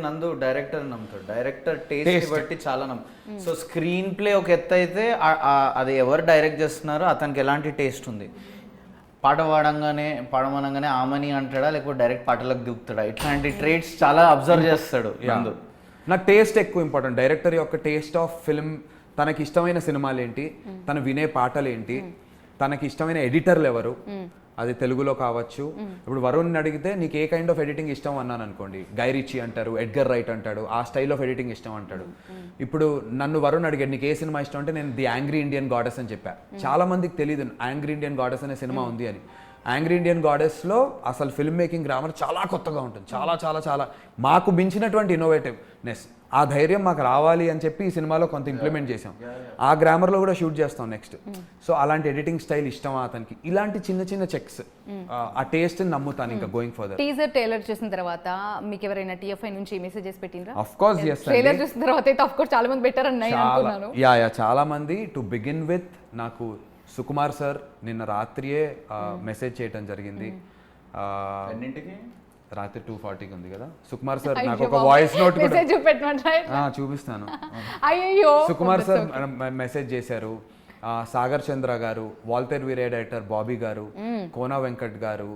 నందు డైరెక్టర్ నమ్ముతాడు, director taste బట్టి చాలా సో స్క్రీన్ ప్లే ఒక ఎత్తు అయితే అది ఎవరు డైరెక్ట్ చేస్తున్నారో అతనికి ఎలాంటి టేస్ట్ ఉంది, పాట పాడమనగానే ఆమని అంటాడా లేకపోతే డైరెక్ట్ పాటలకు దిగుతాడా, ఇట్లాంటి ట్రేట్స్ చాలా అబ్జర్వ్ చేస్తాడు నందు. నాకు టేస్ట్ ఎక్కువ ఇంపార్టెంట్. డైరెక్టర్ యొక్క టేస్ట్ ఆఫ్ ఫిల్మ్, తనకి ఇష్టమైన సినిమాలు ఏంటి, తను వినే పాటలు ఏంటి, తనకి ఇష్టమైన ఎడిటర్లు ఎవరు, అది తెలుగులో కావచ్చు. ఇప్పుడు వరుణ్ అడిగితే నీకు ఏ కైండ్ ఆఫ్ ఎడిటింగ్ ఇష్టం అన్నాను అనుకోండి, గై రిచీ అంటారు, ఎడ్గర్ రైట్ అంటాడు, ఆ స్టైల్ ఆఫ్ ఎడిటింగ్ ఇష్టం అంటాడు. ఇప్పుడు నన్ను వరుణ్ అడిగాడు నీకు ఏ సినిమా ఇష్టం అంటే నేను ది యాంగ్రీ ఇండియన్ గాడెస్ అని చెప్పా. చాలా మందికి తెలియదు యాంగ్రీ ఇండియన్ గాడెస్ అనే సినిమా ఉంది అని. యాంగ్రీ ఇండియన్ గాడెస్లో అసలు ఫిల్మ్ మేకింగ్ గ్రామర్ చాలా కొత్తగా ఉంటుంది, చాలా చాలా చాలా మాకు మించినటువంటి ఇన్నోవేటివ్నెస్. ఆ ధైర్యం మాకు రావాలి అని చెప్పి ఈ సినిమాలో కొంత ఇంప్లిమెంట్ చేసాం. ఆ గ్రామర్లో కూడా షూట్ చేస్తాం నెక్స్ట్. సో అలాంటి ఎడిటింగ్ స్టైల్ ఇష్టమా అతనికి, ఇలాంటి చిన్న చిన్న చెక్స్, ఆ టేస్ట్ నమ్ముతాను ఇంకా గోయింగ్ ఫర్దర్. టీజర్ ట్రైలర్ చూసిన తర్వాత మీకు ఎవరైనా టీఎఫ్ఐ నుంచి మెసేజెస్ పెట్టిండ్రా? Of course yes. ట్రైలర్ చూసిన తర్వాత అయితే ఆఫ్ కోర్స్ చాలా మంది బెటర్ అని నేను అనుకున్నాను. చాలా మంది. టు బిగిన్ విత్ నాకు సుకుమార్ సార్ నిన్న రాత్రియే మెసేజ్ చేయటం జరిగింది. రాత్రి 2:40 ఉంది కదా. సుకుమార్ సార్ నాకు ఒక వాయిస్ నోట్ చూపిస్తాను. సుకుమార్ సార్ మెసేజ్ చేశారు. సాగర్ చంద్ర గారు, వాల్తేర్ వీరే డైరెక్టర్ బాబీ గారు, కోనా వెంకట్ గారు,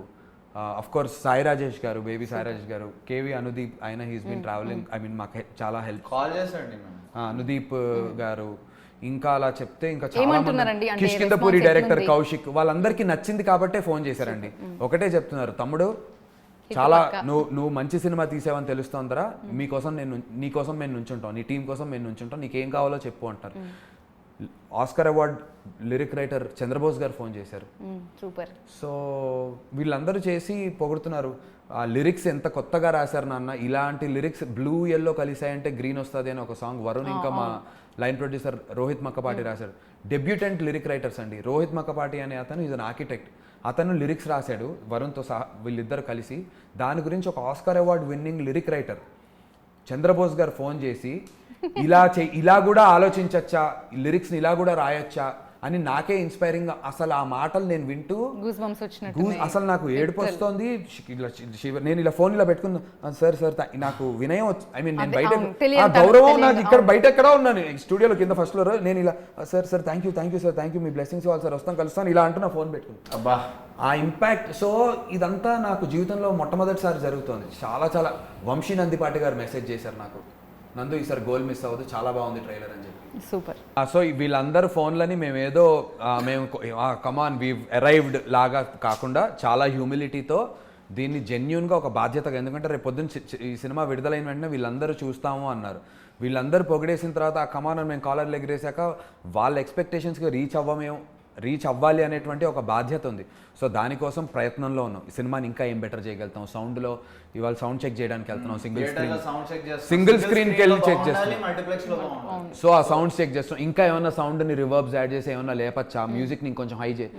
అఫ్ కోర్స్ సాయి రాజేష్ గారు, బేబీ సాయి రాజేష్ గారు, కేవి అనుదీప్, ఆయన he's been travelling, I mean మాకు చాలా హెల్ప్. కాల్ చేశాడు అనుదీప్ గారు, ఇంకా అలా చెప్తే ఇంకా చాలా మంది, కిష్కిందపూరి డైరెక్టర్ కౌశిక్, వాళ్ళందరికీ నచ్చింది కాబట్టే ఫోన్ చేశారండి. ఒకటే చెప్తున్నారు, తమ్ముడు చాలా నువ్వు మంచి సినిమా తీసావని తెలుస్తోందరా, నీకోసం మేము నుంచుంటాం, నీ టీం కోసం మేము నుంచుంటాం, నీకేం కావాలో చెప్పు అంటారు. Oscar award lyric writer Chandrabose garu phone చేశారు. సూపర్. సో వీళ్ళందరూ చేసి పొగుడుతున్నారు. ఆ లిరిక్స్ ఎంత కొత్తగా రాశారు నాన్న, ఇలాంటి లిరిక్స్ బ్లూ ఎల్లో కలిసాయంటే గ్రీన్ వస్తుంది అని ఒక సాంగ్ వరుణ్ ఇంకా మా లైన్ ప్రొడ్యూసర్ రోహిత్ మక్కపాటి రాశాడు. డెబ్యూటెంట్ లిరిక్ రైటర్స్ అండి. రోహిత్ మక్కపాటి అనే అతను ఈజ్ అన్ ఆర్కిటెక్ట్. అతను లిరిక్స్ రాశాడు వరుణ్తో సహా, వీళ్ళిద్దరు కలిసి. దాని గురించి ఒక Oscar award winning lyric writer Chandrabose garu phone చేసి ఇలా కూడా ఆలోచించచ్చా, లిరిక్స్ని ఇలా కూడా రాయొచ్చా అని నాకే ఇన్స్పైరింగ్. అసలు ఆ మాటలు నేను వింటూ అసలు నాకు ఏడుపు వస్తుంది. నేను ఇలా ఫోన్ ఇలా పెట్టుకున్నా, సార్ నాకు వినయం, ఐ మీన్ నేను బయట గౌరవం, నాకు ఇక్కడ బయట ఎక్కడా ఉన్నాను స్టూడియోలో కింద ఫస్ట్ ఫ్లోర్. నేను ఇలా sir thank you sir, thank you, me blessings ఇవ్వాలి సార్, వస్తాను కలుస్తాను ఇలా అంటూ నా ఫోన్ పెట్టుకున్నాను. అబ్బా ఆ ఇంపాక్ట్. సో ఇదంతా నాకు జీవితంలో మొట్టమొదటిసారి జరుగుతుంది. చాలా చాలా. వంశీ నందిపాటి గారు మెసేజ్ చేశారు నాకు, నందు ఈసారి గోల్ మిస్ అవ్వదు, చాలా బాగుంది ట్రైలర్ అని చెప్పి. సూపర్. సో వీళ్ళందరూ ఫోన్లని మేము కమాన్ వీ అరైవ్డ్ లాగా కాకుండా చాలా హ్యూమిలిటీతో దీన్ని జెన్యూన్గా ఒక బాధ్యతగా, ఎందుకంటే రేపు పొద్దున్న ఈ సినిమా విడుదలైన వెంటనే వీళ్ళందరూ చూస్తాము అన్నారు. వీళ్ళందరూ పొగిడేసిన తర్వాత ఆ కమాన్ మేము కాలర్లు ఎగిరేసాక వాళ్ళ ఎక్స్పెక్టేషన్స్కి రీచ్ అవ్వాలి అనేటువంటి ఒక బాధ్యత ఉంది. సో దానికోసం ప్రయత్నంలో ఉన్నాం. ఈ సినిమాని ఇంకా ఏం బెటర్ చేయగలుగుతాం. సౌండ్లో ఇవాళ సౌండ్ చెక్ చేయడానికి వెళ్తున్నాం, సింగిల్ స్క్రీన్కి వెళ్ళి చెక్ చేస్తున్నాం. సో ఆ సౌండ్స్ చెక్ చేస్తాం, ఇంకా ఏమన్నా సౌండ్ని రివర్బ్స్ యాడ్ చేసి ఏమన్నా లేపచ్చా, మ్యూజిక్ని ఇంకొంచెం హై చేయి.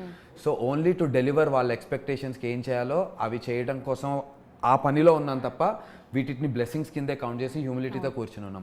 సో ఓన్లీ టు డెలివర్ వాళ్ళ ఎక్స్పెక్టేషన్స్కి ఏం చేయాలో అవి చేయడం కోసం ఆ పనిలో ఉన్నాం తప్ప వీటిని బ్లెస్సింగ్స్ కిందే కౌంట్ చేసి హ్యూమిలిటీతో కూర్చుని ఉన్నాం.